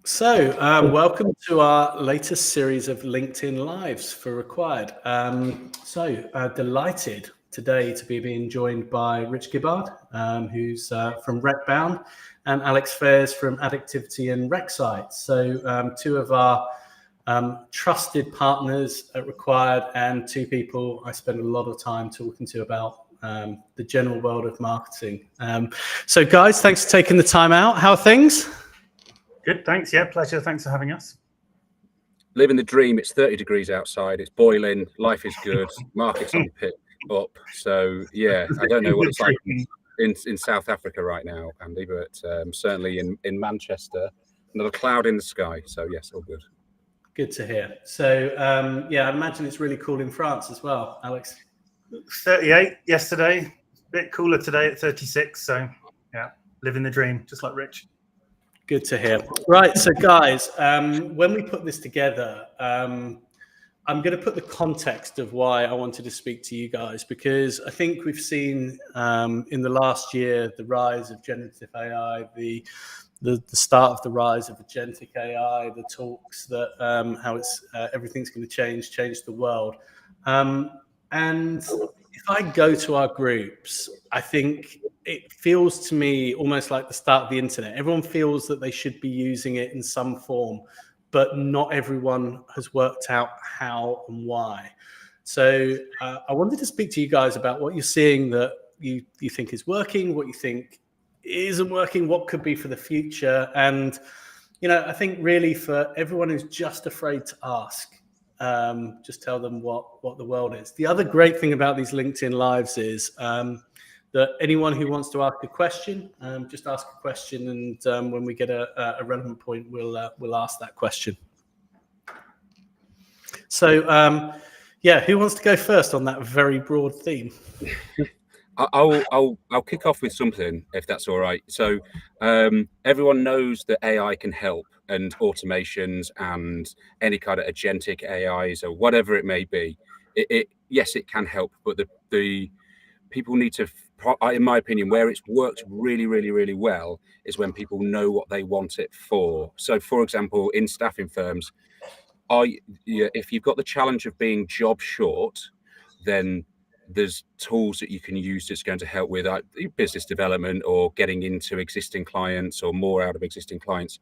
Welcome to our latest series of LinkedIn Lives for Required. Delighted today to be being joined by Rich Gibbard, who's from RecBound, and Alex Faiers from Additivity and Recsites. Two of our trusted partners at Required, and two people I spend a lot of time talking to about the general world of marketing. Guys, thanks for taking the time out. How are things? Good, thanks. Yeah, pleasure. Thanks for having us. Living the dream. It's 30 degrees outside. It's boiling. Life is good. Market's on pick up. So yeah, I don't know what it's like in South Africa right now, Andy, but certainly in Manchester, not a cloud in the sky. So yes, all good. Good to hear. I imagine it's really cool in France as well, Alex. 38 yesterday. A bit cooler today at 36. So yeah, living the dream, just like Rich. Good to hear. Right, so guys, when we put this together, I'm going to put the context of why I wanted to speak to you guys, because I think we've seen in the last year the rise of generative AI, the start of the rise of agentic AI, the talks that how it's everything's going to change the world. And if I go to our groups, I think it feels to me almost like the start of the internet. Everyone feels that they should be using it in some form, but not everyone has worked out how and why. So I wanted to speak to you guys about what you're seeing that you think is working, what you think isn't working, what could be for the future. And, I think really for everyone who's just afraid to ask, just tell them what the world is. The other great thing about these LinkedIn Lives is that anyone who wants to ask a question, just ask a question, and when we get a relevant point, we'll ask that question. So, who wants to go first on that very broad theme? I'll kick off with something, if that's all right. So everyone knows that AI can help, and automations and any kind of agentic AIs or whatever it may be. Yes, it can help, but the people need to, in my opinion, where it's worked really, really, really well is when people know what they want it for. So, for example, in staffing firms, if you've got the challenge of being job short, then there's tools that you can use that's going to help with business development or getting into existing clients or more out of existing clients.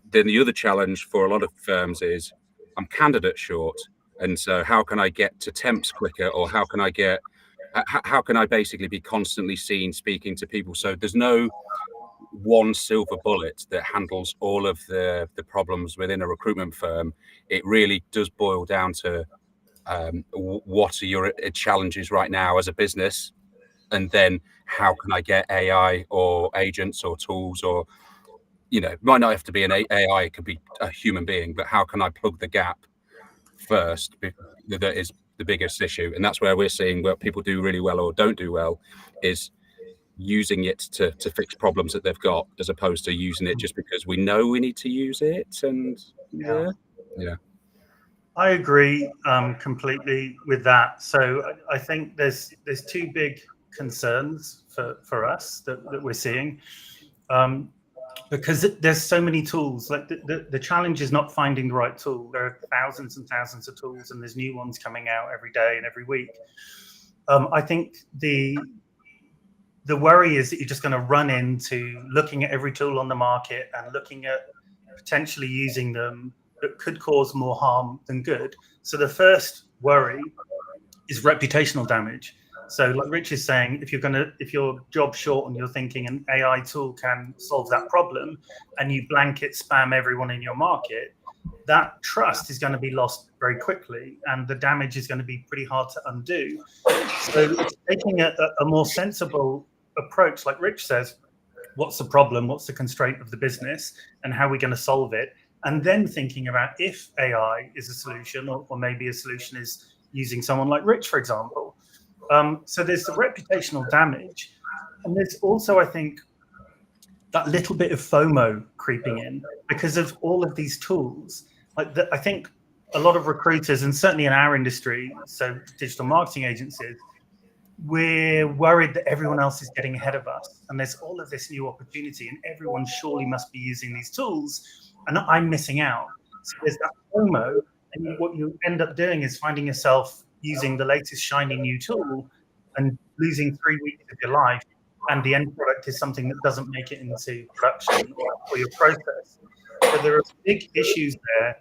Then the other challenge for a lot of firms is I'm candidate short. And so how can I get to temps quicker, or how can I basically be constantly seen speaking to people? So there's no one silver bullet that handles all of the problems within a recruitment firm. It really does boil down to what are your challenges right now as a business, and then how can I get AI or agents or tools, or it might not have to be an AI, it could be a human being, but how can I plug the gap first? That is the biggest issue, and that's where we're seeing where people do really well or don't do well is using it to fix problems that they've got, as opposed to using it just because we know we need to use it. And yeah. I agree completely with that. So I think there's two big concerns for us that we're seeing, because there's so many tools. Like the challenge is not finding the right tool. There are thousands and thousands of tools, and there's new ones coming out every day and every week. I think the worry is that you're just going to run into looking at every tool on the market and looking at potentially using them that could cause more harm than good. So the first worry is reputational damage. So like Rich is saying, if you're job short and you're thinking an AI tool can solve that problem, and you blanket spam everyone in your market, that trust is going to be lost very quickly, and the damage is going to be pretty hard to undo. So it's taking a more sensible approach, like Rich says, what's the problem, what's the constraint of the business, and how are we going to solve it? And then thinking about if AI is a solution, or maybe a solution is using someone like Rich, for example. So there's the reputational damage. And there's also, I think, that little bit of FOMO creeping in because of all of these tools. I think a lot of recruiters, and certainly in our industry, so digital marketing agencies, we're worried that everyone else is getting ahead of us. And there's all of this new opportunity, and everyone surely must be using these tools. and I'm missing out. So there's that FOMO, and what you end up doing is finding yourself using the latest shiny new tool and losing 3 weeks of your life, and the end product is something that doesn't make it into production or your process. So there are big issues there.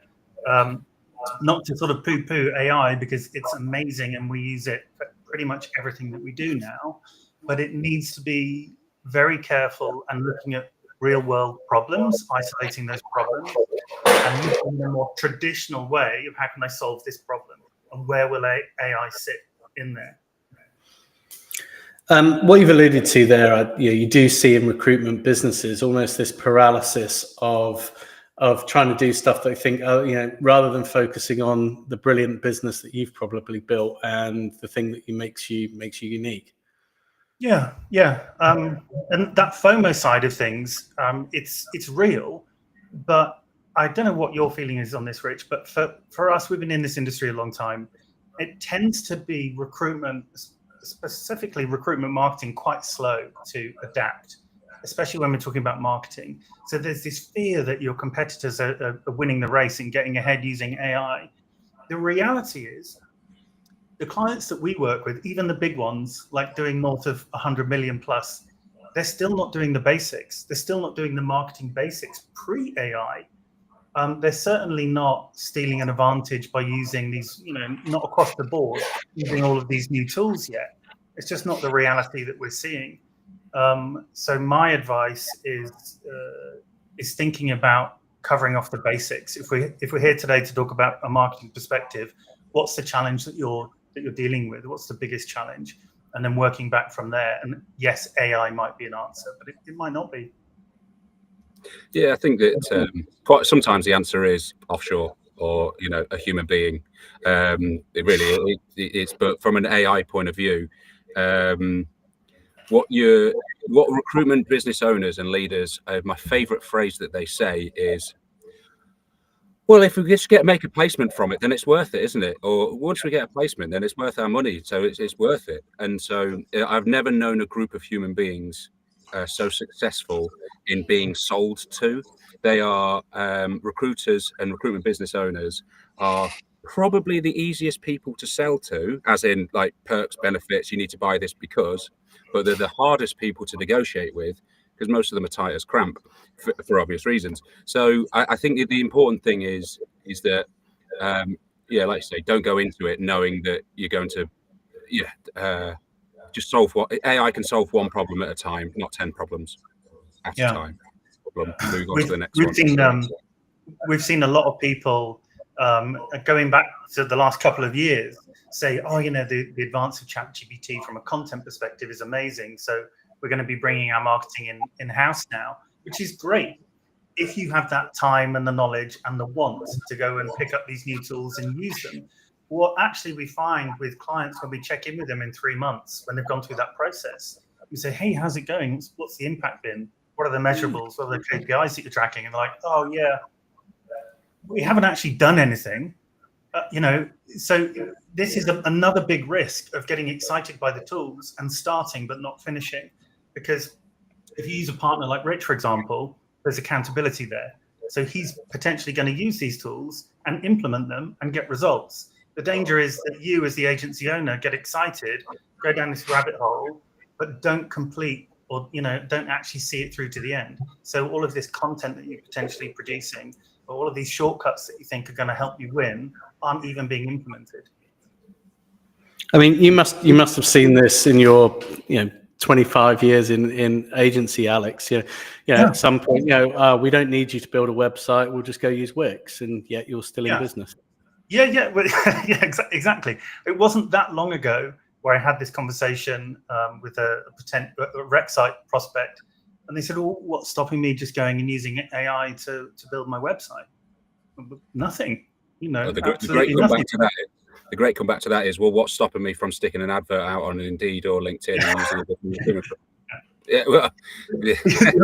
Not to sort of poo-poo AI, because it's amazing and we use it for pretty much everything that we do now, but it needs to be very careful and looking at real-world problems, isolating those problems, and looking in a more traditional way of how can I solve this problem and where will AI sit in there. What you've alluded to there, you do see in recruitment businesses almost this paralysis of trying to do stuff that they think, rather than focusing on the brilliant business that you've probably built and the thing that makes you unique. Yeah. And that FOMO side of things, it's real, but I don't know what your feeling is on this, Rich, but for us, we've been in this industry a long time. It tends to be recruitment, specifically recruitment marketing, quite slow to adapt, especially when we're talking about marketing. So there's this fear that your competitors are winning the race and getting ahead using AI. The reality is, the clients that we work with, even the big ones, like doing north of 100 million plus, they're still not doing the basics. They're still not doing the marketing basics pre-AI. They're certainly not stealing an advantage by using these, not across the board, using all of these new tools yet. It's just not the reality that we're seeing. So my advice is thinking about covering off the basics. If we're here today to talk about a marketing perspective, what's the challenge that you're dealing with? What's the biggest challenge? And then working back from there. And yes, AI might be an answer, but it might not be. Yeah, I think that quite sometimes the answer is offshore or a human being. It really it's. But from an AI point of view, what recruitment business owners and leaders, my favorite phrase that they say is, well, if we just make a placement from it, then it's worth it, isn't it? Or once we get a placement, then it's worth our money, so it's worth it. And so I've never known a group of human beings so successful in being sold to. They are recruiters and recruitment business owners are probably the easiest people to sell to, as in like perks, benefits, you need to buy this because, but they're the hardest people to negotiate with because most of them are tight as cramp for obvious reasons. So I think the important thing is that, like you say, don't go into it knowing that you're going to, just solve what AI can solve one problem at a time, not 10 problems at a time. Move on to the next one. We've seen a lot of people going back to the last couple of years say, the advance of ChatGPT from a content perspective is amazing. So we're going to be bringing our marketing in-house now, which is great. If you have that time and the knowledge and the want to go and pick up these new tools and use them, what actually we find with clients when we check in with them in 3 months, when they've gone through that process, we say, hey, how's it going? What's the impact been? What are the measurables? What are the KPIs that you're tracking? And they're like, oh, yeah, we haven't actually done anything. So this is another big risk of getting excited by the tools and starting but not finishing. Because if you use a partner like Rich, for example, there's accountability there. So he's potentially going to use these tools and implement them and get results. The danger is that you, as the agency owner, get excited, go down this rabbit hole, but don't complete or don't actually see it through to the end. So all of this content that you're potentially producing, or all of these shortcuts that you think are going to help you win, aren't even being implemented. I mean, you must have seen this in your 25 years in agency, Alex. At some point, we don't need you to build a website. We'll just go use Wix, and yet you're still in business. Yeah, exactly. It wasn't that long ago where I had this conversation with a Recsites prospect, and they said, "Oh, what's stopping me just going and using AI to build my website?" Nothing. The great comeback to that is, well, what's stopping me from sticking an advert out on Indeed or LinkedIn and using a different The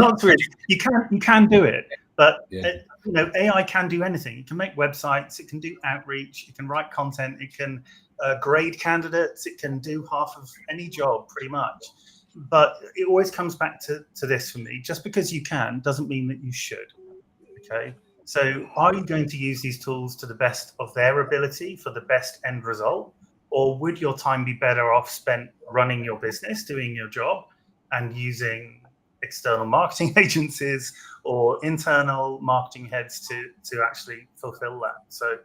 answer is you can do it, but AI can do anything. It can make websites, it can do outreach, it can write content, it can grade candidates, it can do half of any job pretty much. But it always comes back to this for me. Just because you can doesn't mean that you should. Okay, So are you going to use these tools to the best of their ability for the best end result? Or would your time be better off spent running your business, doing your job, and using external marketing agencies or internal marketing heads to actually fulfill that? So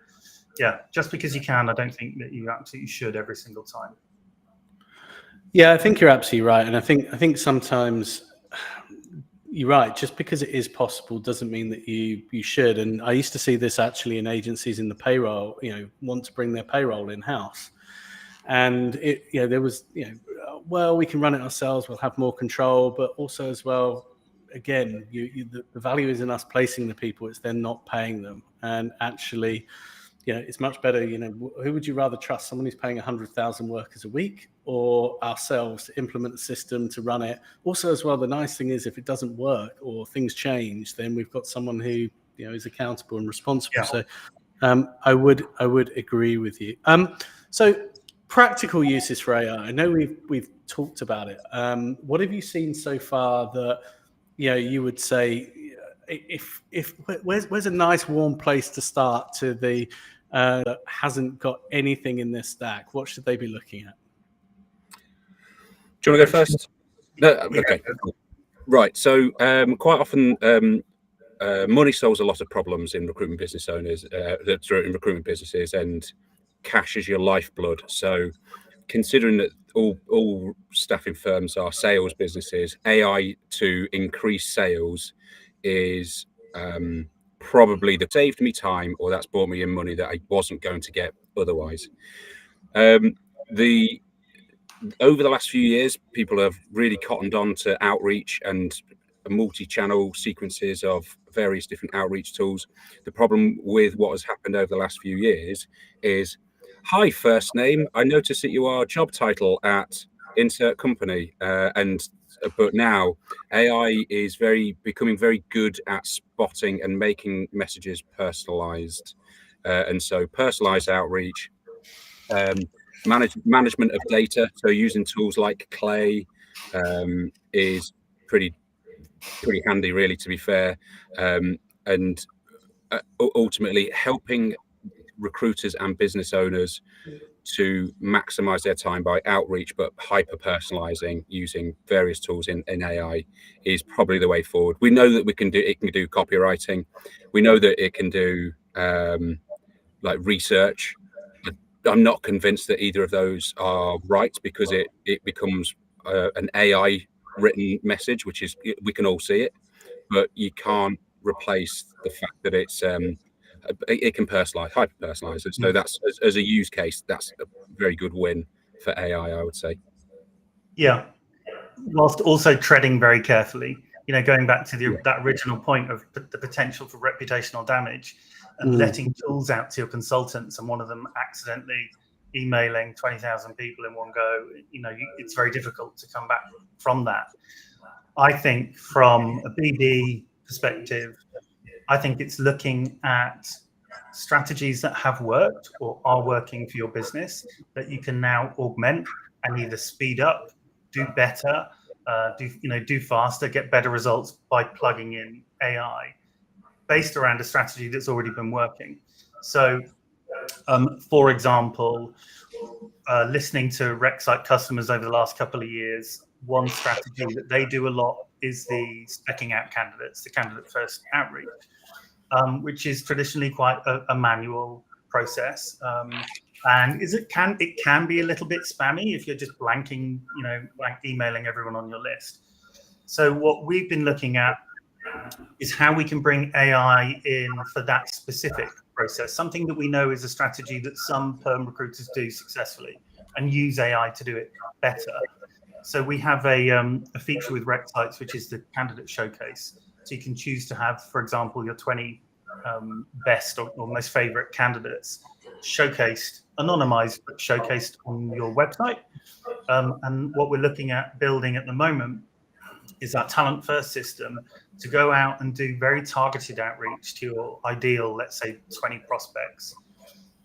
yeah, just because you can, I don't think that you absolutely should every single time. Yeah, I think you're absolutely right. And I think sometimes you're right. Just because it is possible doesn't mean that you should. And I used to see this actually in agencies in the payroll, want to bring their payroll in-house. And there was, well, we can run it ourselves. We'll have more control, but also as well, again, the value is in us placing the people. It's then not paying them. And actually, it's much better. Who would you rather trust? Someone who's paying 100,000 workers a week, or ourselves to implement a system to run it? Also, as well, the nice thing is if it doesn't work or things change, then we've got someone who is accountable and responsible. Yeah. So I would agree with you. So practical uses for AI. I know we've talked about it. What have you seen so far that you would say, where's a nice warm place to start to the that hasn't got anything in their stack? What should they be looking at? Do you want to go first? No, okay. Right. So quite often money solves a lot of problems in recruitment business owners, in recruitment businesses, and cash is your lifeblood. So considering that all staffing firms are sales businesses, AI to increase sales is probably that saved me time, or that's brought me in money that I wasn't going to get otherwise. Over the last few years, people have really cottoned on to outreach and multi-channel sequences of various different outreach tools. The problem with what has happened over the last few years is, hi, first name, I notice that you are job title at insert company, but now AI is becoming very good at spotting and making messages personalized, and so personalized outreach, management of data. So using tools like Clay is pretty handy, really, to be fair, and ultimately helping recruiters and business owners to maximize their time by outreach, but hyper personalizing using various tools in AI is probably the way forward. We know that it can do copywriting. We know that it can do like research. I'm not convinced that either of those are right, because it becomes an AI written message, which is, we can all see it, but you can't replace the fact that it can personalize, hyper personalize. And so that's, as a use case, that's a very good win for AI, I would say. Yeah, whilst also treading very carefully, going back to that original point of the potential for reputational damage, and letting tools out to your consultants, and one of them accidentally emailing 20,000 people in one go, it's very difficult to come back from that. I think from a BD perspective, I think it's looking at strategies that have worked or are working for your business that you can now augment and either speed up, do better, do faster, get better results by plugging in AI based around a strategy that's already been working. So, for example, listening to Recsites customers over the last couple of years, one strategy that they do a lot is the specking out candidates, the candidate first outreach, which is traditionally quite a manual process. And it can be a little bit spammy if you're just blank emailing everyone on your list. So what we've been looking at is how we can bring AI in for that specific process, something that we know is a strategy that some perm recruiters do successfully, and use AI to do it better. So we have a feature with Recsites, which is the candidate showcase. So you can choose to have, for example, your 20 best or most favorite candidates showcased, anonymized, but showcased on your website. And what we're looking at building at the moment is our talent first system to go out and do very targeted outreach to your ideal, let's say 20 prospects,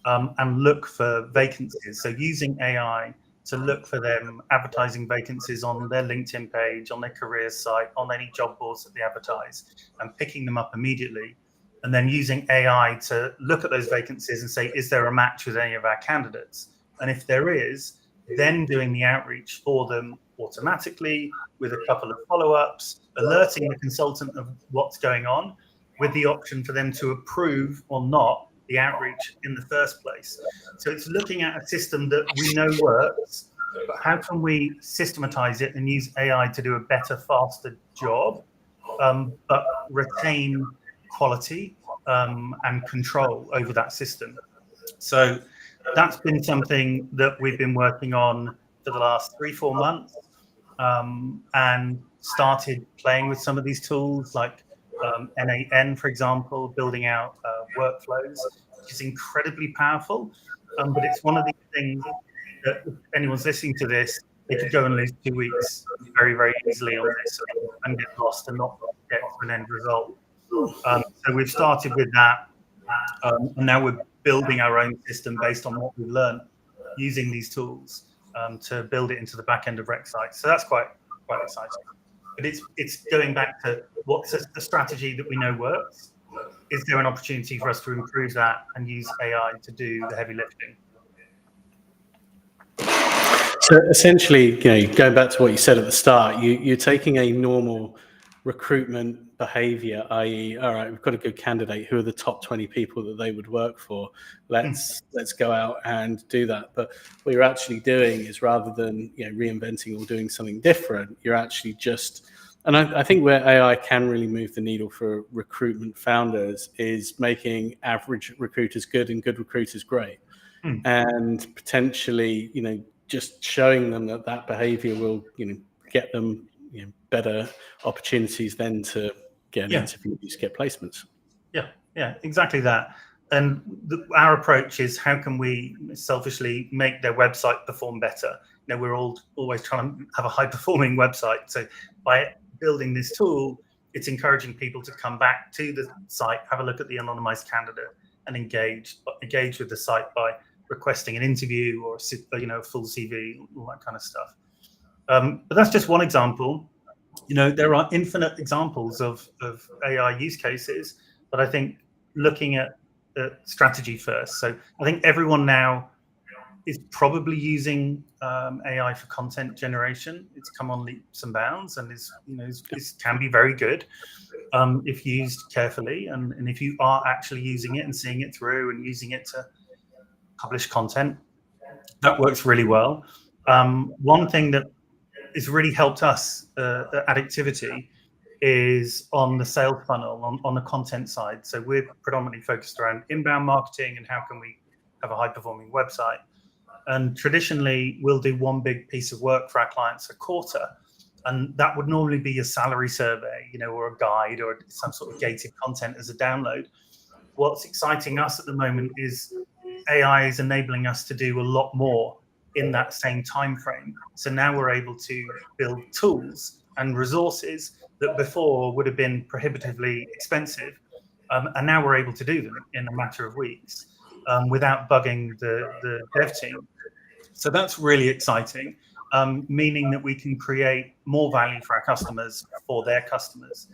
and look for vacancies. So using AI to look for them advertising vacancies on their LinkedIn page, on their careers site, on any job boards that they advertise, and picking them up immediately and then using AI to look at those vacancies and say, is there a match with any of our candidates? And if there is, then doing the outreach for them automatically with a couple of follow-ups, alerting the consultant of what's going on, with the option for them to approve or not the outreach in the first place. So it's looking at a system that we know works, but how can we systematize it and use AI to do a better, faster job, but retain quality and control over that system? So that's been something that we've been working on for the last 3-4 months, and started playing with some of these tools like NAN, for example, building out workflows, which is incredibly powerful. But it's one of these things that if anyone's listening to this, they could go and lose 2 weeks very, very easily on this and get lost and not get to an end result. So we've started with that, and now we're building our own system based on what we've learned using these tools to build it into the back end of Recsites. So that's quite exciting. But it's going back to what's the strategy that we know works. Is there an opportunity for us to improve that and use AI to do the heavy lifting? So essentially, going back to what you said at the start, you're taking a normal recruitment behavior, i.e., all right, we've got a good candidate. Who are the top 20 people that they would work for? Let's go out and do that. But what you're actually doing is, rather than reinventing or doing something different, you're actually just, and I think where AI can really move the needle for recruitment founders is making average recruiters good and good recruiters great, and potentially just showing them that behavior will get them better opportunities then to get interviews, get placements. Yeah, exactly that. And our approach is, how can we selfishly make their website perform better? We're always trying to have a high performing website. So by building this tool, it's encouraging people to come back to the site, have a look at the anonymized candidate, and engage with the site by requesting an interview or a full CV, all that kind of stuff. But that's just one example. There are infinite examples of AI use cases, but I think looking at strategy first. So I think everyone now is probably using AI for content generation. It's come on leaps and bounds, and is can be very good if used carefully, and if you are actually using it and seeing it through and using it to publish content, that works really well. One thing that has really helped us at Activity is on the sales funnel, on the content side. So we're predominantly focused around inbound marketing and how can we have a high performing website. And traditionally, we'll do one big piece of work for our clients a quarter, and that would normally be a salary survey, or a guide or some sort of gated content as a download. What's exciting us at the moment is AI is enabling us to do a lot more in that same time frame. So now we're able to build tools and resources that before would have been prohibitively expensive, and now we're able to do them in a matter of weeks without bugging the dev team. So that's really exciting, meaning that we can create more value for our customers, for their customers.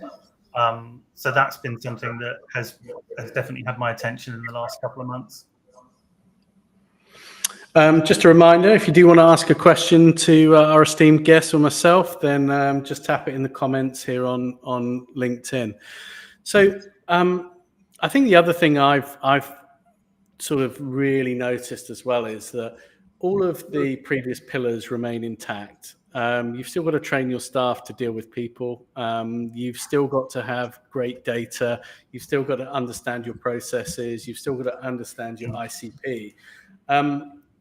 So that's been something that has definitely had my attention in the last couple of months. Just a reminder, if you do want to ask a question to our esteemed guest or myself, then just tap it in the comments here on LinkedIn. So I think the other thing I've sort of really noticed as well is that all of the previous pillars remain intact. You've still got to train your staff to deal with people. You've still got to have great data. You've still got to understand your processes. You've still got to understand your ICP.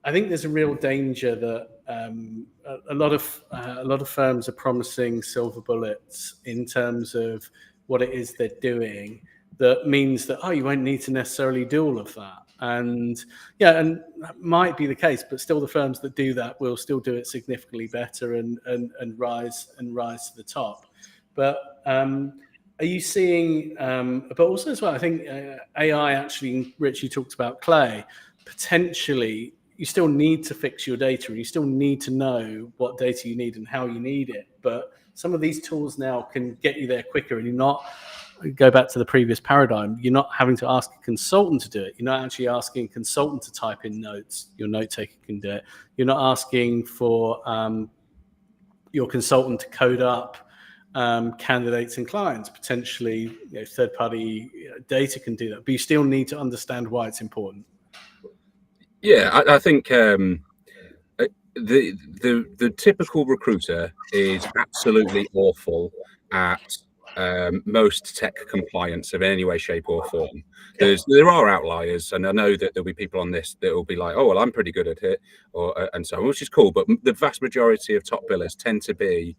I think there's a real danger that a lot of firms are promising silver bullets in terms of what it is they're doing. That means that you won't need to necessarily do all of that. And and that might be the case, but still the firms that do that will still do it significantly better and rise to the top. But are you seeing? But also as well, I think AI actually. Rich, you talked about Clay. Potentially, you still need to fix your data, and you still need to know what data you need and how you need it. But some of these tools now can get you there quicker, and you're not go back to the previous paradigm, you're not having to ask a consultant to do it. You're not actually asking a consultant to type in notes. Your note taker can do it. You're not asking for your consultant to code up candidates and clients. Potentially, third-party data can do that, but you still need to understand why it's important. Yeah, I think the typical recruiter is absolutely awful at most tech compliance of any way, shape, or form. There are outliers, and I know that there'll be people on this that will be like, "Oh, well, I'm pretty good at it," or and so on, which is cool. But the vast majority of top billers tend to be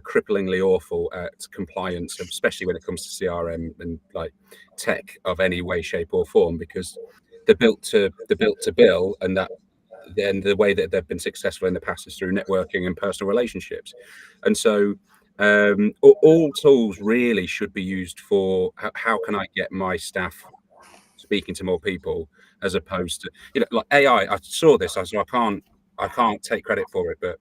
cripplingly awful at compliance, especially when it comes to CRM and like tech of any way, shape, or form, because they're built to bill, and that then the way that they've been successful in the past is through networking and personal relationships. And so all tools really should be used for how can I get my staff speaking to more people, as opposed to, like AI. I saw this, I can't take credit for it, but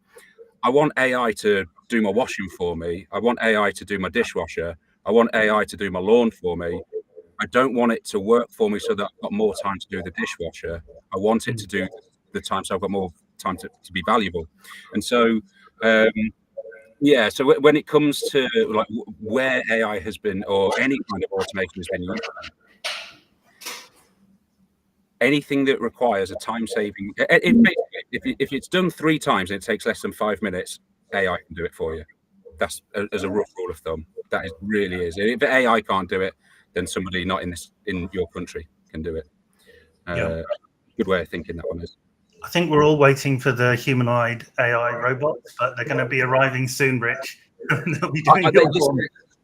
I want AI to do my washing for me. I want AI to do my dishwasher. I want AI to do my lawn for me. I don't want it to work for me so that I've got more time to do the dishwasher. I want it to do the time so I've got more time to be valuable. And so, yeah, so when it comes to like where AI has been, or any kind of automation has been used, anything that requires a time saving, if it's done 3 times and it takes less than 5 minutes, AI can do it for you. That's as a rough rule of thumb. That really is. If AI can't do it, then somebody not in your country can do it. Good way of thinking, that one is. I think we're all waiting for the humanoid AI robots, but they're going to be arriving soon, Rich. They'll be doing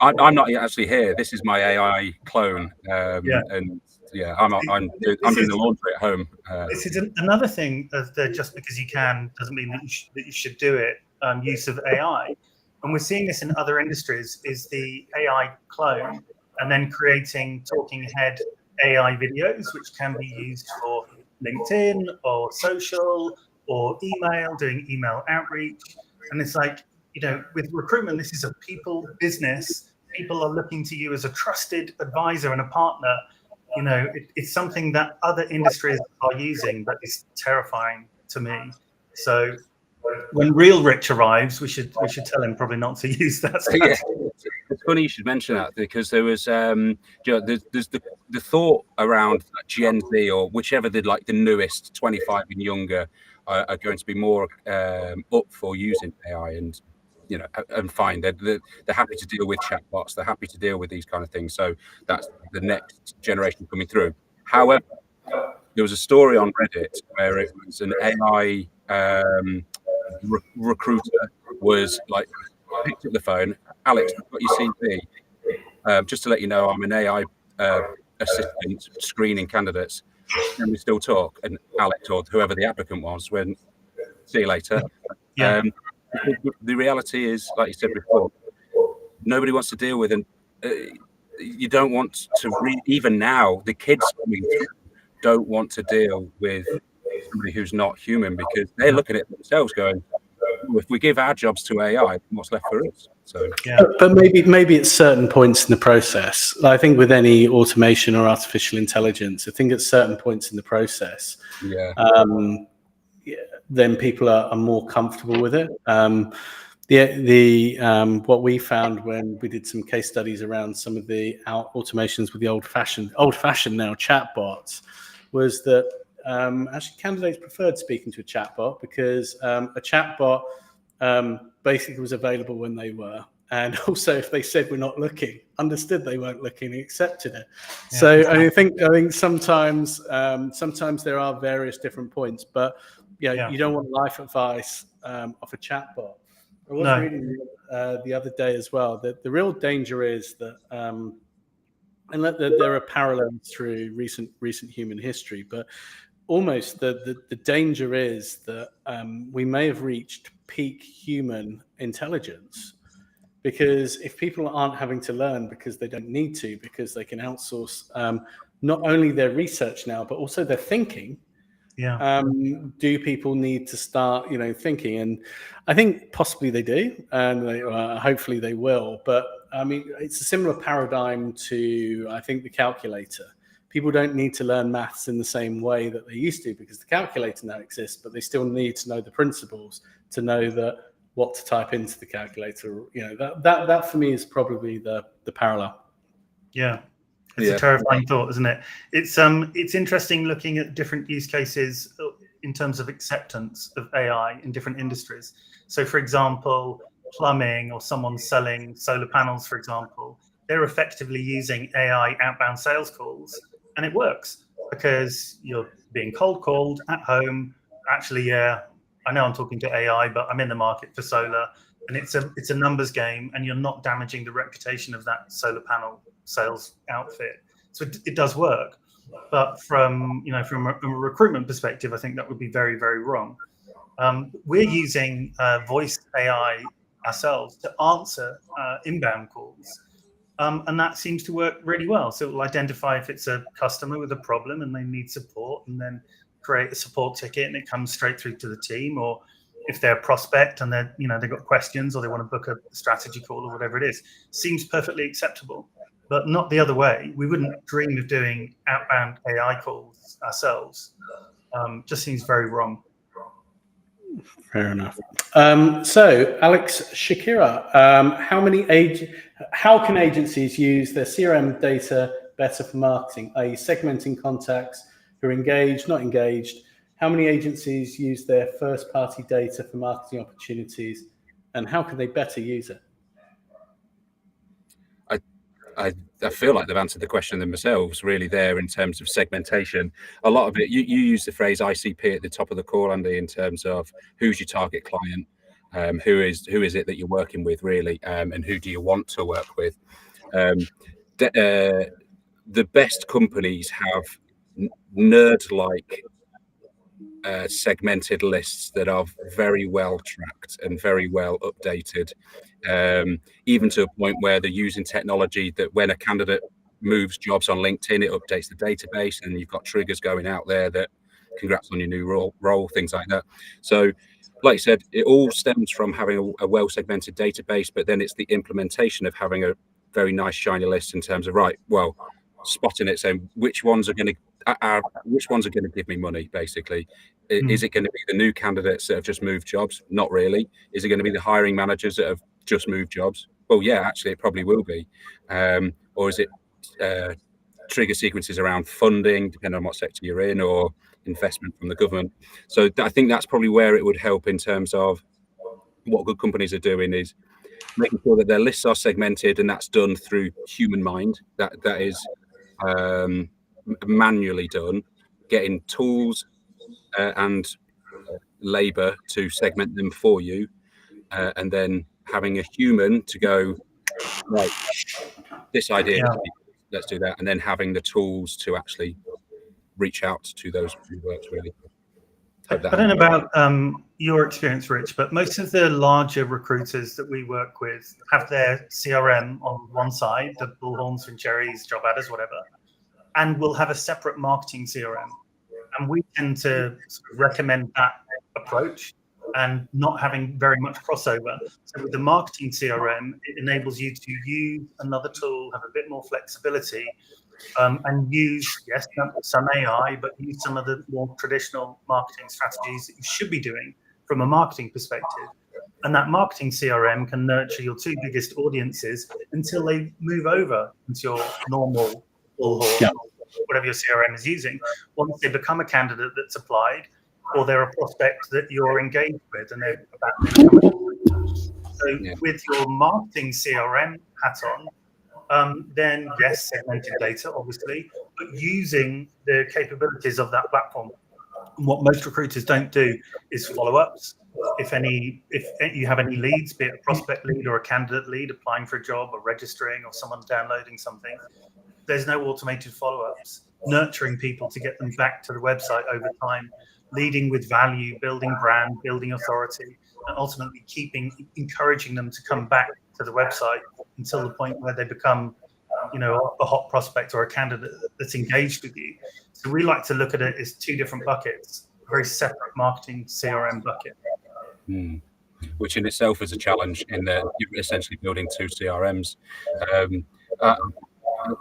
I'm not actually here. This is my AI clone, and yeah, I'm doing the laundry at home. This is another thing that just because you can doesn't mean that you should do it. Use of AI, and we're seeing this in other industries, is the AI clone, and then creating talking head AI videos, which can be used for LinkedIn or social or email, doing email outreach. And it's like, with recruitment, this is a people business. People are looking to you as a trusted advisor and a partner. It's something that other industries are using, but it's terrifying to me. So when real Rich arrives, we should tell him probably not to use that stuff. Yeah. It's funny you should mention that, because there was there's the thought around Gen Z, or whichever the newest 25 and younger are going to be more up for using AI, and and fine, they're happy to deal with chatbots, they're happy to deal with these kind of things. So that's the next generation coming through. However, there was a story on Reddit where it was an AI recruiter was like, picked up the phone, "Alex, I've got your CV. Just to let you know, I'm an AI assistant screening candidates. Can we still talk?" And Alex, or whoever the applicant was, went, "See you later." Yeah. The reality is, like you said before, nobody wants to deal with, and you don't want to even now, the kids coming through don't want to deal with somebody who's not human, because they're looking at themselves going, if we give our jobs to AI, what's left for us? So, yeah. But maybe at certain points in the process, I think with any automation or artificial intelligence, I think at certain points in the process, then people are more comfortable with it. What we found when we did some case studies around some of the automations with the old-fashioned now chatbots, was that actually candidates preferred speaking to a chatbot, because a chatbot basically was available when they were, and also if they said we're not looking, understood they weren't looking, and accepted it. Yeah, so exactly. I think sometimes there are various different points, but you don't want life advice off a chatbot. I was reading the other day as well that the real danger is that, and there are parallels through recent human history, but almost the danger is that we may have reached peak human intelligence, because if people aren't having to learn because they don't need to, because they can outsource not only their research now, but also their thinking. Yeah. Do people need to start, thinking? And I think possibly they do, and hopefully they will. But I mean, it's a similar paradigm to, I think, the calculator. People don't need to learn maths in the same way that they used to, because the calculator now exists, but they still need to know the principles to know that what to type into the calculator. That for me is probably the parallel. Yeah. It's a terrifying thought, isn't it? It's interesting looking at different use cases in terms of acceptance of AI in different industries. So, for example, plumbing, or someone selling solar panels, for example, they're effectively using AI outbound sales calls, and it works because you're being cold called at home. Actually, yeah, I know I'm talking to AI, but I'm in the market for solar, and it's a numbers game, and you're not damaging the reputation of that solar panel sales outfit. So it does work, but from a recruitment perspective, I think that would be very, very wrong. We're using voice AI ourselves to answer inbound calls, and that seems to work really well. So it will identify if it's a customer with a problem and they need support, and then create a support ticket, and it comes straight through to the team. Or if they're a prospect and they've got questions, or they want to book a strategy call or whatever it is, seems perfectly acceptable. But not the other way. We wouldn't dream of doing outbound AI calls ourselves. Just seems very wrong. Fair enough. So, Alex Shakira, how can agencies use their CRM data better for marketing, i.e. segmenting contacts who are engaged, not engaged? How many agencies use their first-party data for marketing opportunities, and how can they better use it? I feel like they've answered the question themselves, really, there in terms of segmentation. A lot of it, you use the phrase ICP at the top of the call, Andy, in terms of who's your target client, who is it that you're working with, really, and who do you want to work with. The best companies have nerd-like segmented lists that are very well tracked and very well updated, even to a point where they're using technology that when a candidate moves jobs on LinkedIn, it updates the database, and you've got triggers going out there that congrats on your new role, things like that. So, like you said, it all stems from having a well segmented database, but then it's the implementation of having a very nice shiny list in terms of, spotting it, saying which ones are going to give me money, basically. Is it going to be the new candidates that have just moved jobs? Not really. Is it going to be the hiring managers that have just moved jobs? Well, yeah, actually, it probably will be. Or is it trigger sequences around funding, depending on what sector you're in, or investment from the government? So I think that's probably where it would help in terms of what good companies are doing, is making sure that their lists are segmented, and that's done through human mind. That is manually done, getting tools and labor to segment them for you, and then having a human to go, right, this idea, let's do that, and then having the tools to actually reach out to those who works, really. I don't know about your experience, Rich, but most of the larger recruiters that we work with have their CRM on one side, the Bullhorns, Fincherries, Job Adders, whatever, and will have a separate marketing CRM. And we tend to sort of recommend that approach, and not having very much crossover. So with the marketing CRM, it enables you to use another tool, have a bit more flexibility, and use, yes, some AI, but use some of the more traditional marketing strategies that you should be doing from a marketing perspective. And that marketing CRM can nurture your two biggest audiences until they move over into your normal Bullhorn, whatever your CRM is using. Once they become a candidate that's applied, or they're a prospect that you're engaged with, and they're about to become a So with your marketing CRM hat on, then yes, segmented data, obviously, but using the capabilities of that platform. And what most recruiters don't do is follow-ups. If you have any leads, be it a prospect lead or a candidate lead applying for a job or registering, or someone downloading something, there's no automated follow-ups. Nurturing people to get them back to the website over time, leading with value, building brand, building authority, and ultimately encouraging them to come back to the website until the point where they become, a hot prospect or a candidate that's engaged with you. So we like to look at it as two different buckets. very separate marketing CRM bucket. Which in itself is a challenge in that you're essentially building two CRMs.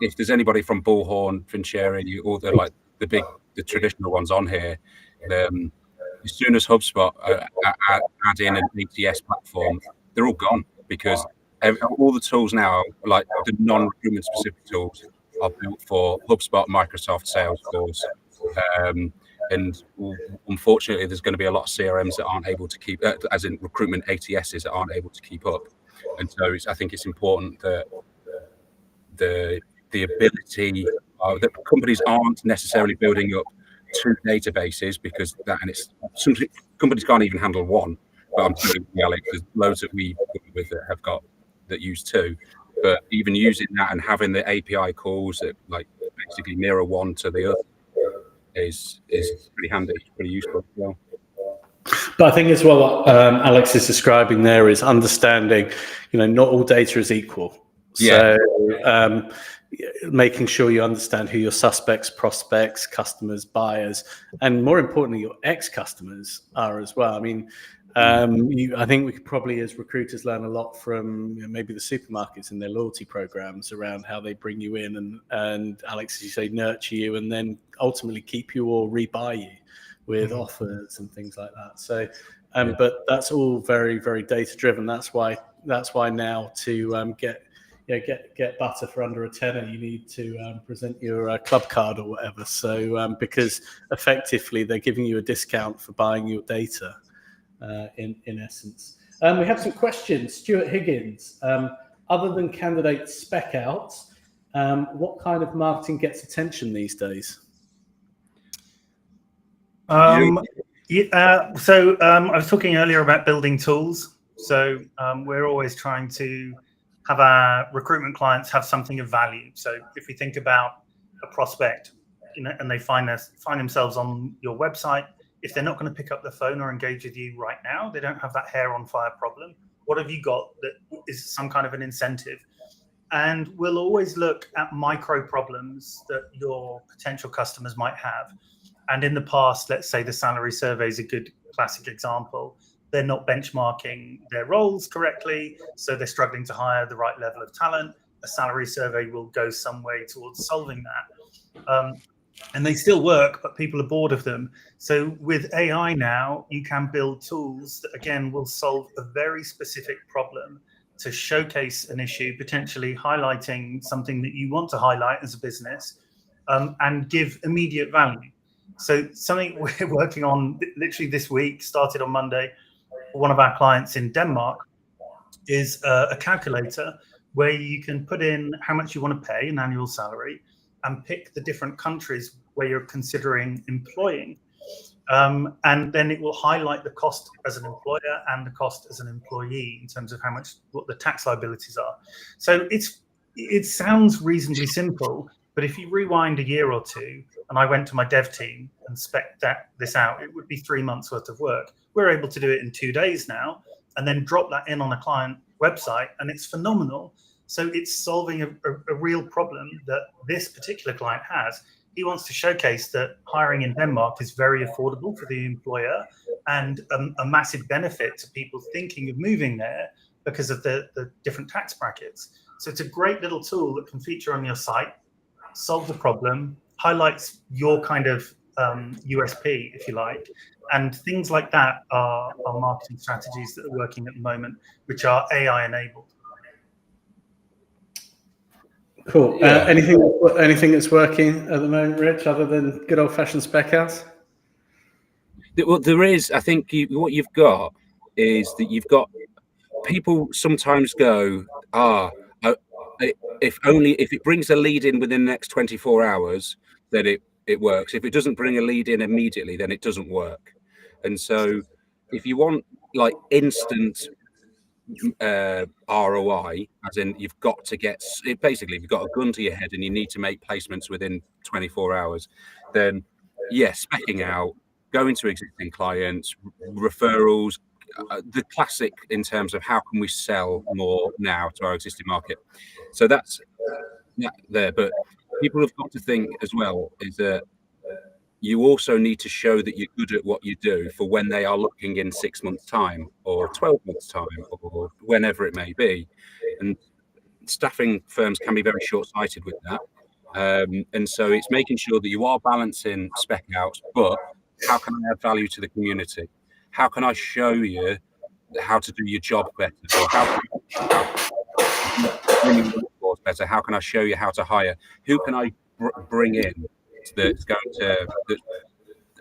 If there's anybody from Bullhorn, Vincere, or the traditional ones on here, as soon as HubSpot add in an ATS platform, they're all gone, because all the tools now, like the non-recruitment specific tools, are built for HubSpot, Microsoft, Salesforce. And unfortunately, there's going to be a lot of CRMs that aren't able to keep, as in recruitment ATSs that aren't able to keep up. And so I think it's important that the ability that companies aren't necessarily building up two databases, because some companies can't even handle one. But I'm telling you, Alex, there's loads that we work with that use two. But even using that and having the API calls that like basically mirror one to the other is pretty handy, pretty useful as well. But I think as well what Alex is describing there is understanding, not all data is equal. Yeah. So making sure you understand who your suspects, prospects, customers, buyers, and more importantly, your ex-customers are as well. I mean, I think we could probably, as recruiters, learn a lot from maybe the supermarkets and their loyalty programs around how they bring you in and Alex, as you say, nurture you and then ultimately keep you or rebuy you with offers and things like that. So, but that's all very, very data driven. That's why now to get butter for under a tenner, you need to present your club card or whatever. So because effectively they're giving you a discount for buying your data. In essence, we have some questions. Stuart Higgins, other than candidate spec outs, what kind of marketing gets attention these days? I was talking earlier about building tools. So we're always trying to have our recruitment clients have something of value. So if we think about a prospect, and they find themselves on your website, if they're not going to pick up the phone or engage with you right now, they don't have that hair on fire problem. What have you got that is some kind of an incentive? And we'll always look at micro problems that your potential customers might have. And in the past, let's say the salary survey is a good classic example. They're not benchmarking their roles correctly, so they're struggling to hire the right level of talent. A salary survey will go some way towards solving that. And they still work, but people are bored of them. So with AI now, you can build tools that, again, will solve a very specific problem to showcase an issue, potentially highlighting something that you want to highlight as a business, and give immediate value. So something we're working on literally this week, started on Monday, for one of our clients in Denmark, is a calculator where you can put in how much you want to pay, an annual salary, and pick the different countries where you're considering employing. And then it will highlight the cost as an employer and the cost as an employee in terms of what the tax liabilities are. So it sounds reasonably simple, but if you rewind a year or two, and I went to my dev team and spec'd this out, it would be 3 months worth of work. We're able to do it in 2 days now, and then drop that in on a client website, and it's phenomenal. So it's solving a real problem that this particular client has. He wants to showcase that hiring in Denmark is very affordable for the employer and a massive benefit to people thinking of moving there because of the different tax brackets. So it's a great little tool that can feature on your site, solve the problem, highlights your kind of USP, if you like. And things like that are marketing strategies that are working at the moment, which are AI enabled. Cool. Anything that's working at the moment, Rich, other than good old-fashioned spec outs? Well, there is. I think what you've got is that you've got people sometimes go, if it brings a lead in within the next 24 hours, then it works. If it doesn't bring a lead in immediately, then it doesn't work. And so if you want like instant ROI, as in you've got to get it, basically if you've got a gun to your head and you need to make placements within 24 hours, then speccing out, going to existing clients, referrals, the classic in terms of how can we sell more now to our existing market. So that's there. But people have got to think as well is that you also need to show that you're good at what you do for when they are looking in 6 months' time or 12 months' time or whenever it may be. And staffing firms can be very short-sighted with that. And so it's making sure that you are balancing spec outs, but how can I add value to the community? How can I show you how to do your job better? Or how can I workforce better? How can I show you how to hire? Who can I bring in that's going to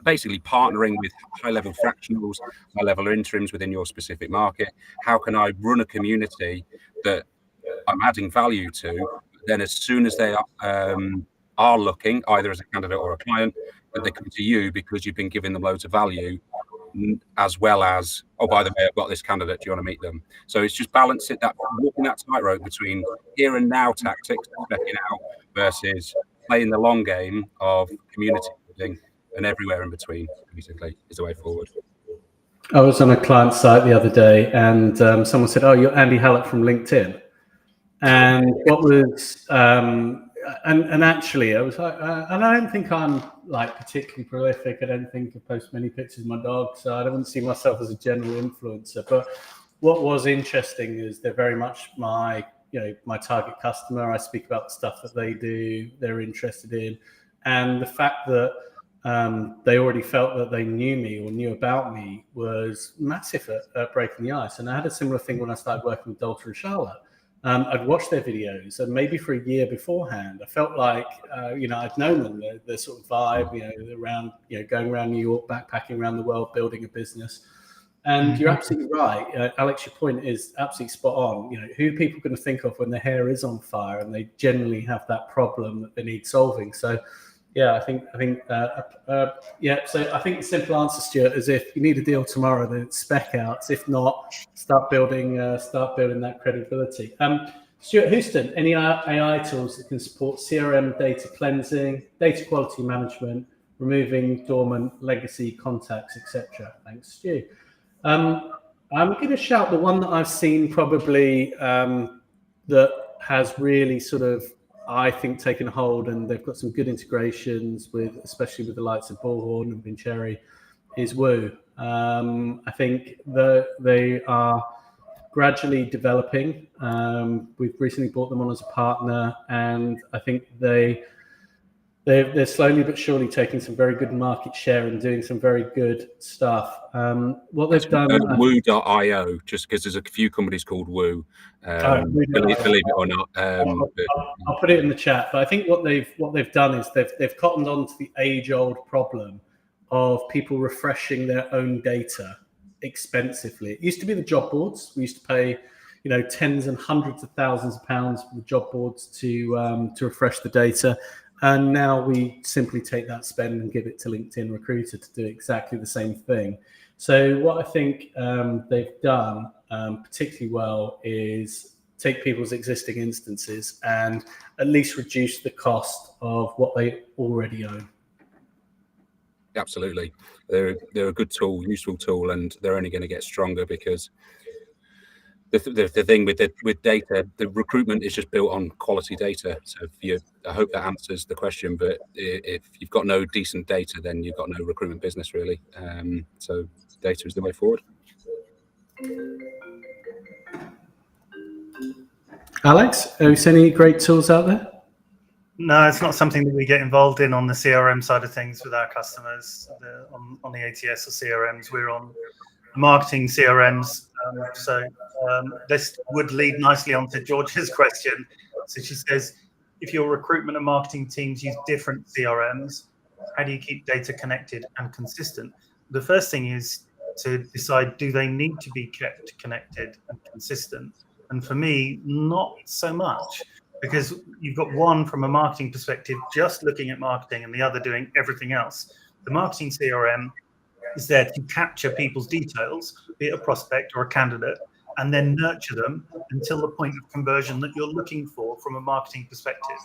basically partnering with high-level fractionals, high-level interims within your specific market? How can I run a community that I'm adding value to? Then as soon as they are looking, either as a candidate or a client, that they come to you because you've been giving them loads of value, as well as, oh, by the way, I've got this candidate, do you want to meet them? So it's just balancing that, walking that tightrope between here and now tactics, specking out, versus playing the long game of community building, and everywhere in between, basically, is the way forward. I was on a client site the other day, and someone said, "Oh, you're Andy Hallett from LinkedIn." And what was, and actually, I was like, and I don't think I'm like particularly prolific. I don't think I post many pictures of my dog, so I don't see myself as a general influencer. But what was interesting is they're very much my target customer. I speak about the stuff that they do, they're interested in, and the fact that they already felt that they knew me or knew about me was massive at breaking the ice. And I had a similar thing when I started working with Dalton and Charlotte. I'd watched their videos, and maybe for a year beforehand, I felt like, I'd known them, the sort of vibe, around, going around New York, backpacking around the world, building a business. And you're absolutely right, Alex. Your point is absolutely spot on. Who are people going to think of when their hair is on fire and they generally have that problem that they need solving? So, yeah, I think, So I think the simple answer, Stuart, is if you need a deal tomorrow, then it's spec outs. If not, start building that credibility. Stuart Houston, any AI tools that can support CRM data cleansing, data quality management, removing dormant legacy contacts, etc. Thanks, Stu. I'm going to shout the one that I've seen probably that has really sort of, I think, taken hold, and they've got some good integrations with, especially with the likes of Bullhorn and Vincere, is Woo. I think they are gradually developing. We've recently brought them on as a partner, and I think they're slowly but surely taking some very good market share and doing some very good stuff. What they've done, Woo.io, just because there's a few companies called Woo. Believe it or not, I'll put it in the chat. But I think what they've done is they've cottoned on to the age-old problem of people refreshing their own data expensively. It used to be the job boards. We used to pay, tens and hundreds of thousands of pounds for the job boards to refresh the data. And now we simply take that spend and give it to LinkedIn Recruiter to do exactly the same thing. So what I think they've done particularly well is take people's existing instances and at least reduce the cost of what they already own. Absolutely. They're a good tool, useful tool, and they're only going to get stronger because the thing with data, the recruitment is just built on quality data. So I hope that answers the question. But if you've got no decent data, then you've got no recruitment business really. So data is the way forward. Alex, have you seen any great tools out there? No, it's not something that we get involved in on the CRM side of things with our customers. On the ATS or CRMs, we're on marketing CRMs. This would lead nicely onto George's question. So she says, if your recruitment and marketing teams use different CRMs, how do you keep data connected and consistent? The first thing is to decide, do they need to be kept connected and consistent? And for me, not so much, because you've got one from a marketing perspective, just looking at marketing, and the other doing everything else. The marketing CRM is there to capture people's details, be it a prospect or a candidate, and then nurture them until the point of conversion that you're looking for from a marketing perspective.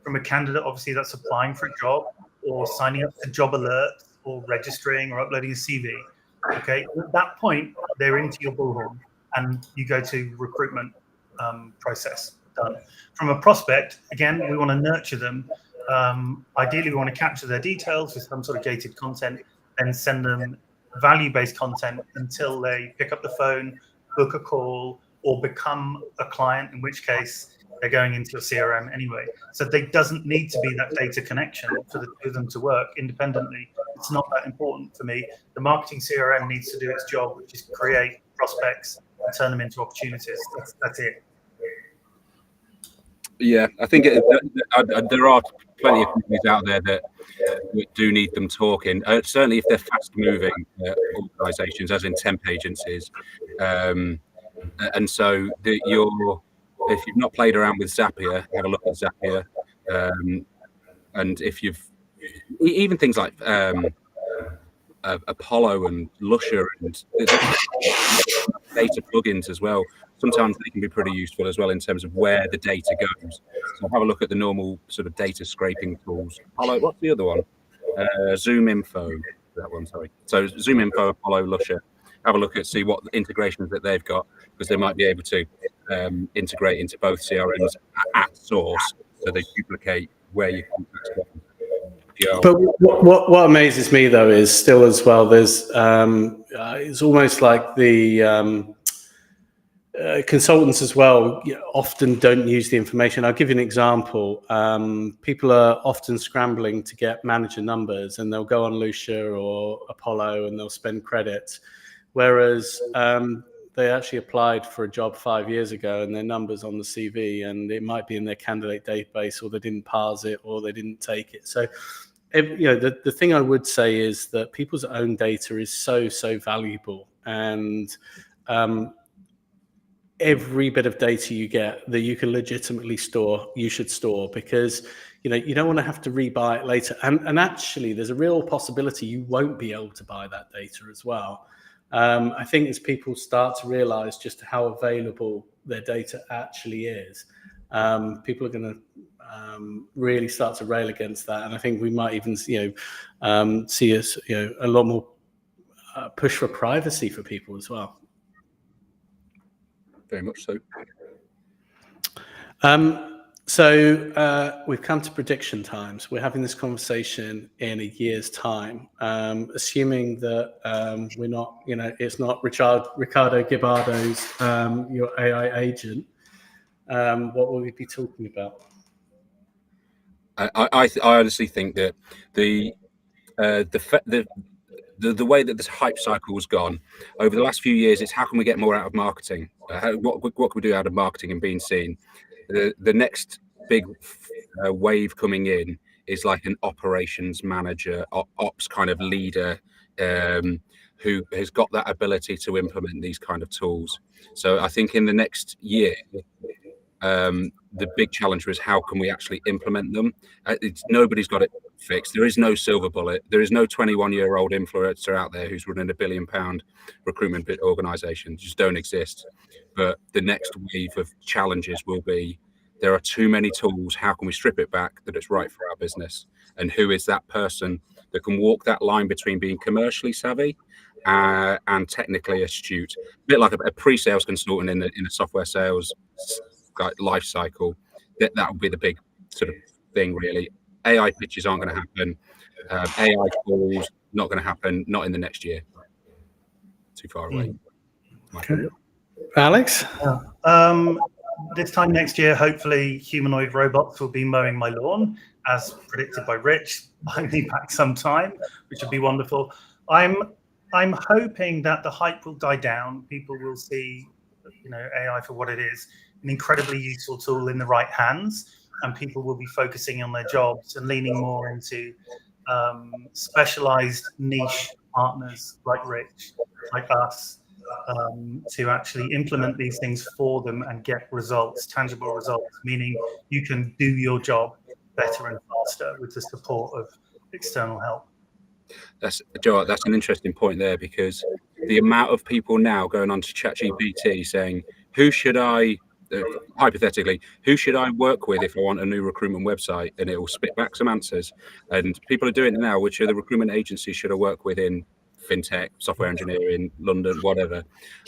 From a candidate, obviously that's applying for a job or signing up to job alerts or registering or uploading a CV. Okay, at that point, they're into your bullhorn and you go to recruitment process. Done. From a prospect, again, we want to nurture them Ideally, we want to capture their details with some sort of gated content, then send them value-based content until they pick up the phone, book a call, or become a client, in which case they're going into your CRM anyway. So there doesn't need to be that data connection for the two of them to work independently. It's not that important for me. The marketing CRM needs to do its job, which is create prospects and turn them into opportunities. That's it. Yeah, I think there are plenty of companies out there that do need them talking. Certainly, if they're fast-moving organisations, as in temp agencies, and so if you've not played around with Zapier, have a look at Zapier, and if you've even things like Apollo and Lusher and data plugins as well. Sometimes they can be pretty useful as well in terms of where the data goes. So have a look at the normal sort of data scraping tools. Apollo, what's the other one? Zoom Info. That one, sorry. So Zoom Info, Apollo, Lusher. Have a look at see what integrations that they've got, because they might be able to integrate into both CRMs at source, so they duplicate where your contacts go. But what amazes me though is still as well. There's it's almost like the consultants as well often don't use the information. I'll give you an example. People are often scrambling to get manager numbers, and they'll go on Lucia or Apollo and they'll spend credits, whereas they actually applied for a job 5 years ago and their number's on the CV, and it might be in their candidate database, or they didn't parse it, or they didn't take it. So the thing I would say is that people's own data is so valuable, and every bit of data you get that you can legitimately store, you should store, because you don't want to have to rebuy it later. And actually, there's a real possibility you won't be able to buy that data as well. I think as people start to realize just how available their data actually is, people are going to really start to rail against that. And I think we might even see us a lot more push for privacy for people as well. Very much so. So we've come to prediction times. We're having this conversation in a year's time, assuming that we're not, it's not Ricardo Gibardo's your AI agent. What will we be talking about? I honestly think that the way that this hype cycle has gone over the last few years, it's how can we get more out of marketing? What can we do out of marketing and being seen? The next big wave coming in is like an operations manager, ops kind of leader, who has got that ability to implement these kind of tools. So I think in the next year, the big challenge was how can we actually implement them? Nobody's got it fixed. There is no silver bullet. There is no 21-year-old influencer out there who's running £1 billion recruitment organization. Just don't exist. But the next wave of challenges will be, there are too many tools. How can we strip it back that it's right for our business? And who is that person that can walk that line between being commercially savvy and technically astute? A bit like a pre-sales consultant in a software sales life cycle. That would be the big sort of thing, really. AI pitches aren't going to happen. AI calls not going to happen. Not in the next year. Too far away. Okay. Alex? This time next year, hopefully, humanoid robots will be mowing my lawn, as predicted by Rich. I'll be back sometime, which would be wonderful. I'm hoping that the hype will die down. People will see, AI for what it is, an incredibly useful tool in the right hands, and people will be focusing on their jobs and leaning more into specialized niche partners like Rich, like us, to actually implement these things for them and get results, tangible results, meaning you can do your job better and faster with the support of external help. That's an interesting point there, because the amount of people now going on to ChatGPT saying, hypothetically, who should I work with if I want a new recruitment website? And it will spit back some answers. And people are doing it now, which are the recruitment agencies should I work with in fintech, software engineering, London, whatever.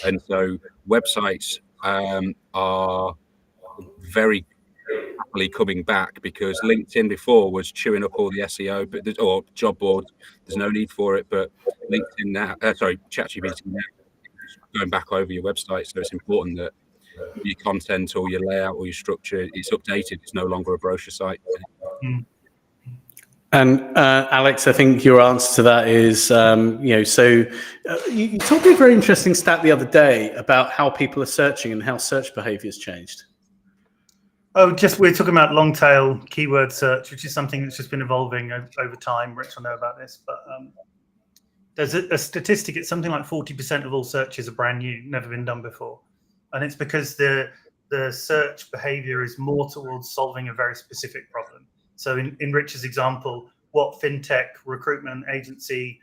And so websites are very happily coming back, because LinkedIn before was chewing up all the SEO, or job boards. There's no need for it, but LinkedIn now, ChatGPT now, going back over your website. So it's important that your content or your layout or your structure is updated. It's no longer a brochure site. And Alex, I think your answer to that is, you told me a very interesting stat the other day about how people are searching and how search behavior has changed. Oh, we're talking about long tail keyword search, which is something that's just been evolving over time. Rich will know about this, but there's a statistic. It's something like 40% of all searches are brand new, never been done before. And it's because the search behavior is more towards solving a very specific problem. So in Rich's example, what fintech recruitment agency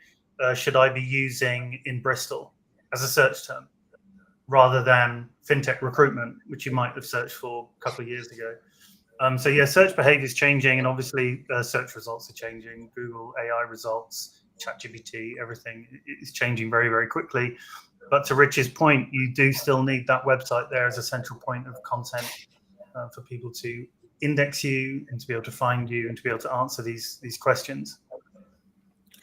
should I be using in Bristol as a search term, rather than fintech recruitment, which you might have searched for a couple of years ago. So yeah, search behavior is changing, and obviously search results are changing. Google AI results, ChatGPT, everything is changing very, very quickly. But to Rich's point, you do still need that website there as a central point of content for people to index you and to be able to find you and to be able to answer these questions.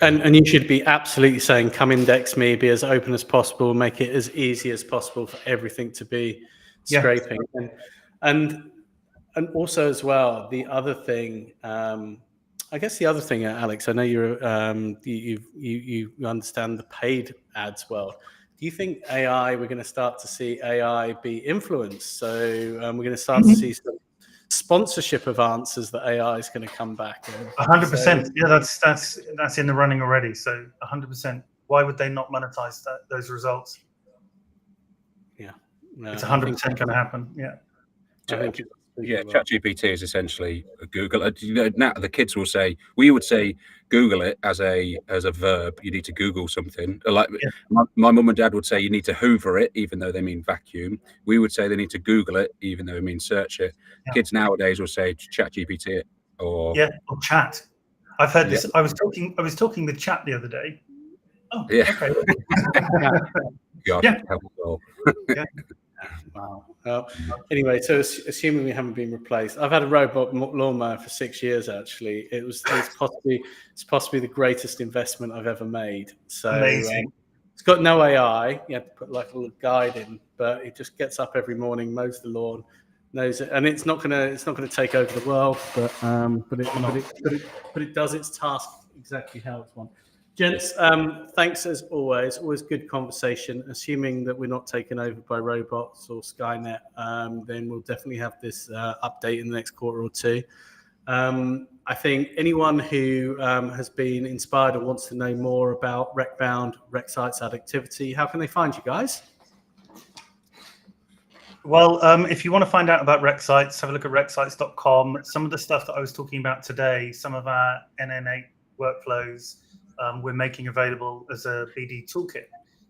And you should be absolutely saying, come index me, be as open as possible, make it as easy as possible for everything to be scraping. Yeah. And also as well, the other thing, Alex, I know you understand the paid ads well. Do you think we're going to start to see AI be influenced? So we're going to start to see some sponsorship of answers that AI is going to come back. 100%. Yeah, that's in the running already. So 100%. Why would they not monetize those results? Yeah, it's 100% going to happen. Yeah. ChatGPT is essentially a Google. Now the kids will say, we would say, Google it as a verb. You need to Google something. Like my mum and dad would say, you need to Hoover it, even though they mean vacuum. We would say they need to Google it, even though it means search it. Yeah. Kids nowadays will say ChatGPT it, or chat. I've heard this. I was talking with Chat the other day. Oh, yeah. Okay. God, help us all. Yeah. Wow. Anyway, so assuming we haven't been replaced, I've had a robot lawnmower for 6 years. Actually, it's possibly the greatest investment I've ever made. So it's got no AI. You have to put like a little guide in, but it just gets up every morning, mows the lawn, knows it, and it's not gonna take over the world, but it does its task exactly how it's wanted. Gents, thanks as always. Always good conversation. Assuming that we're not taken over by robots or Skynet, then we'll definitely have this update in the next quarter or two. I think anyone who has been inspired or wants to know more about RecBound, Recsites Additivity, how can they find you guys? Well, if you want to find out about Recsites, have a look at recsites.com. Some of the stuff that I was talking about today, some of our NN8 workflows, we're making available as a BD toolkit.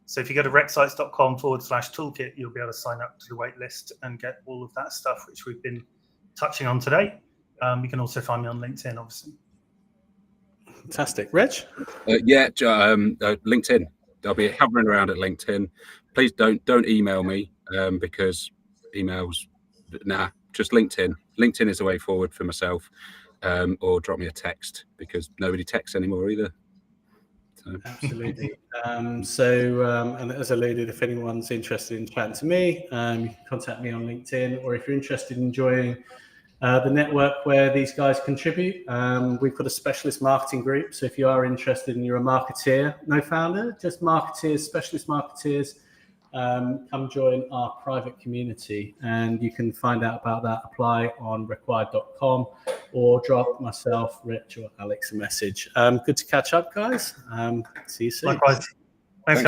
So if you go to recsites.com/toolkit, you'll be able to sign up to the wait list and get all of that stuff, which we've been touching on today. You can also find me on LinkedIn, obviously. Fantastic. Rich? LinkedIn. I'll be hovering around at LinkedIn. Please don't email me because emails, just LinkedIn. LinkedIn is the way forward for myself, or drop me a text, because nobody texts anymore either. Absolutely. And as alluded, if anyone's interested in chatting to me, you can contact me on LinkedIn, or if you're interested in joining the network where these guys contribute, we've got a specialist marketing group. So if you are interested and you're a marketeer, no founder, just marketeers, specialist marketeers, come join our private community, and you can find out about that. Apply on required.com or drop myself, Rich, or Alex a message. Good to catch up, guys. See you soon. Likewise. Thanks, guys.